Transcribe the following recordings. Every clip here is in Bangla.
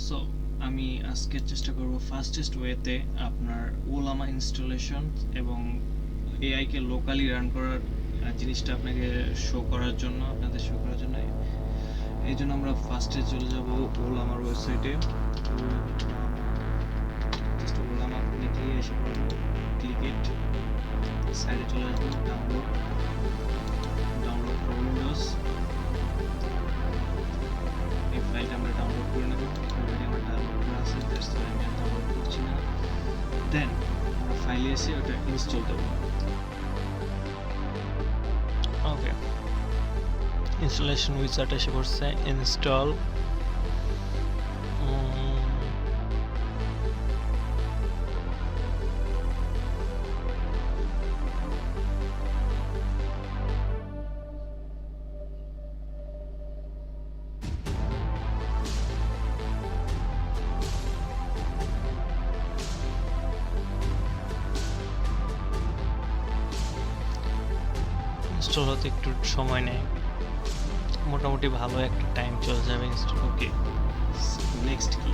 সো আমি আজকে চেষ্টা করব ফাস্টেস্ট ওয়েতে আপনার ওলামা ইনস্টলেশন এবং এআইকে লোকালি রান করার জিনিসটা আপনাকে আপনাদের শো করার জন্য এই জন্য আমরা ফার্স্টে চলে যাব ওলামার ওয়েবসাইটে। জাস্ট ওলামা লিখে এসে পড়বো, ক্লিক ইট, সাইডে চলে আসবো, ডাউনলোড ফর উইন্ডোজ। এই ফাইলটা আমরা ডাউনলোড করে নেব। অলরেডি আমার ডাউনলোড করা আছে, দ্যাটস ওয়াই আমি ডাউনলোড করছি না। দেন আমরা ফাইলে এসে ওটা ইনস্টল দেব। ওকে, ইনস্টলেশন উইজার্ড এসে পড়ছে, ইনস্টল। ইনস্টল হতে একটু সময় নেয়, মোটামুটি ভালো একটা টাইম চলে যাবে ইনস্টল। ওকে, নেক্সট কি?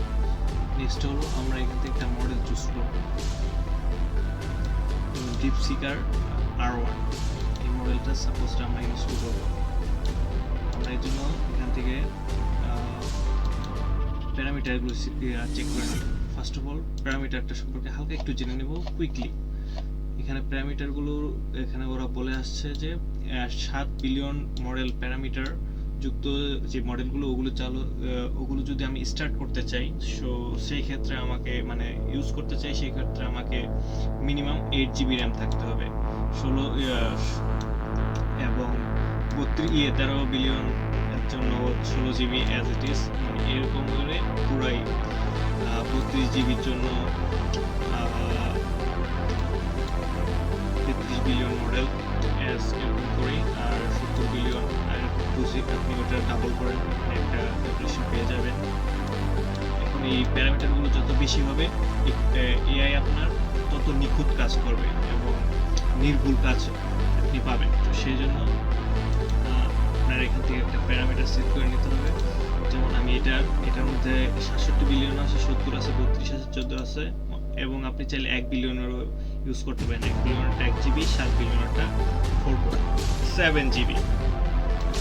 নেক্সট হলো আমরা এখান থেকে একটা মডেল চুজ করব, ডিপসিকার R1। এই মডেলটা সাপোজ আমরা ইনস্টল করব। আমরা এর জন্য এখান থেকে প্যারামিটারগুলো চেক করে নেব। ফার্স্ট অফ অল প্যারামিটারটা সম্পর্কে হালকা একটু জেনে নেব কুইকলি। এখানে প্যারামিটারগুলো এখানে ওরা বলে আসছে যে 7 বিলিয়ন মডেল প্যারামিটার যুক্ত যে মডেলগুলো ওগুলো যদি আমি স্টার্ট করতে চাই, সো সেই ক্ষেত্রে আমাকে ইউজ করতে চাই, সেই ক্ষেত্রে আমাকে মিনিমাম 8 জিবি র্যাম থাকতে হবে। 13 বিলিয়ন এর জন্য 16 জিবি অ্যাজ ইট ইজ, এরকম করে পুরাই 32 জিবির জন্য 33 বিলিয়ন মডেল অ্যাজ এরকম করি, আর 70 বিলিয়ন আর আপনি ওটা ডাবল করে একটা ক্যালকুলেশন পেয়ে যাবেন। এখন এই প্যারামিটারগুলো যত বেশি হবে, এআই আপনার তত নিখুঁত কাজ করবে এবং নির্ভুল কাজ আপনি পাবেন। তো সেই জন্য আপনার এখান থেকে একটা প্যারামিটার সেট করে নিতে হবে। যেমন আমি এটার মধ্যে 67 বিলিয়ন আছে, 70 আছে, 32 আছে, 14 আছে, এবং আপনি চাইলে 1 বিলিয়নেরও ইউজ করতে পারেন। 1 বিলিয়নটা 1 জিবি, 7 বিলিয়নটা 4.7 জিবি।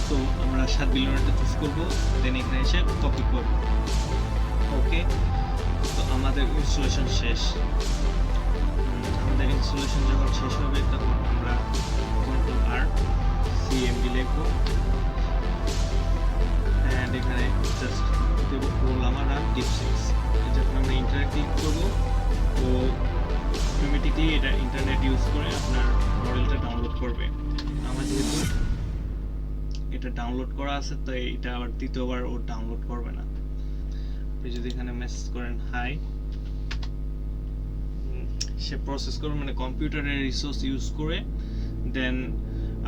তো আমরা 7 বিলিয়নটা চুজ করবো, দেন এখানে এসে কপি করব। ওকে, তো আমাদের ইনস্টলেশন শেষ। আমাদের ইনস্টলেশন যখন শেষ হবে তখন আমরা Ctrl+R CMD লিখবো, এন্ড এখানে জাস্ট দেব ওলামা রান ডিপসিক্স। যখন আমরা ইন্টারনেট ক্লিক করবো, তো অটোমেটিকলি এটা ইন্টারনেট ইউজ করে আপনার মডেলটা ডাউনলোড করবে। আমার যেহেতু এটা ডাউনলোড করা আছে, তো এটা আবার দ্বিতীয়বার ও ডাউনলোড করবে না। আপনি যদি এখানে মেসেজ করেন হাই, সে প্রসেস করবে, কম্পিউটারের রিসোর্স ইউজ করে দেন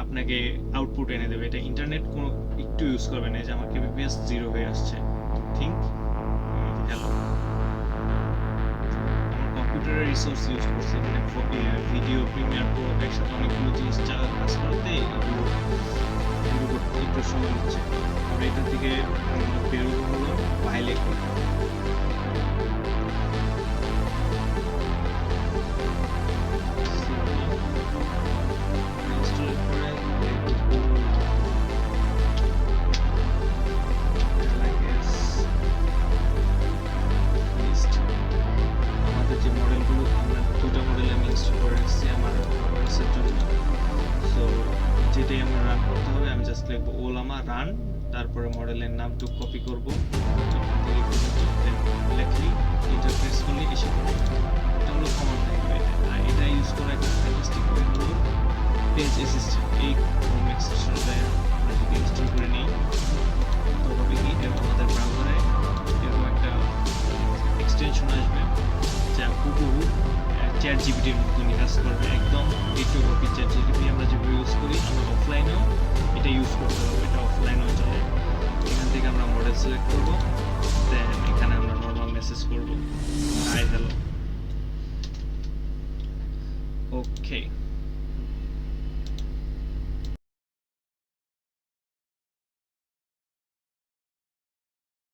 আপনাকে আউটপুট এনে দেবে। এটা ইন্টারনেট কোনো একটু ইউজ করবে না। যে আমার কেবিপিএস 0 হয়ে আসছে, থিঙ্ক হ্যালো, আমার কম্পিউটারের রিসোর্স ইউজ করছে, ভিডিও প্রিমিয়ার প্রো একসাথে অনেকগুলো জিনিস কাজ করতে এগুলো করতে একটু সময় নিচ্ছে। আমরা এটা থেকে বেরোবো হলো ফাইলে করবো। আমাদের যে মডেলগুলো, আমরা 2টা মডেল আমি ইনস্টল করে রাখছি আমার পারপাসের জন্য। সো যেটাই আমার রান করতে হবে, আমি জাস্ট লিখবো ওলামা রান, তারপরে মডেলের নামটুক কপি করবো, লেখলি ইন্টারফেস করলে এসে পড়বে। এটা হলো কমন ল্যাঙ্গুয়েজ। আর এটা ইউজ করা একটা ফ্যান্টাস্টিক ওয়ে হলো পেজ অ্যাসিস্ট্যান্ট। এই হোম এক্সটেনশনটা আমরা যদি ইনস্টল করে নিই, তো হবে কি, আমাদের ব্রাউজারে এরকম একটা এক্সটেনশন আসবে যা হুবহু ChatGPT-র মতনই কাজ করবে, একদম ডিটো কপি। ChatGPT আমরা যেভাবে ইউজ করি, আমরা অফলাইনেও এটা ইউজ করতে হবে, এটা অফলাইনেও চলে। এখান থেকে আমরা মডেল সিলেক্ট করব, দেন এখানে আমরা নর্মাল মেসেজ করব, হাই হ্যালো। ওকে,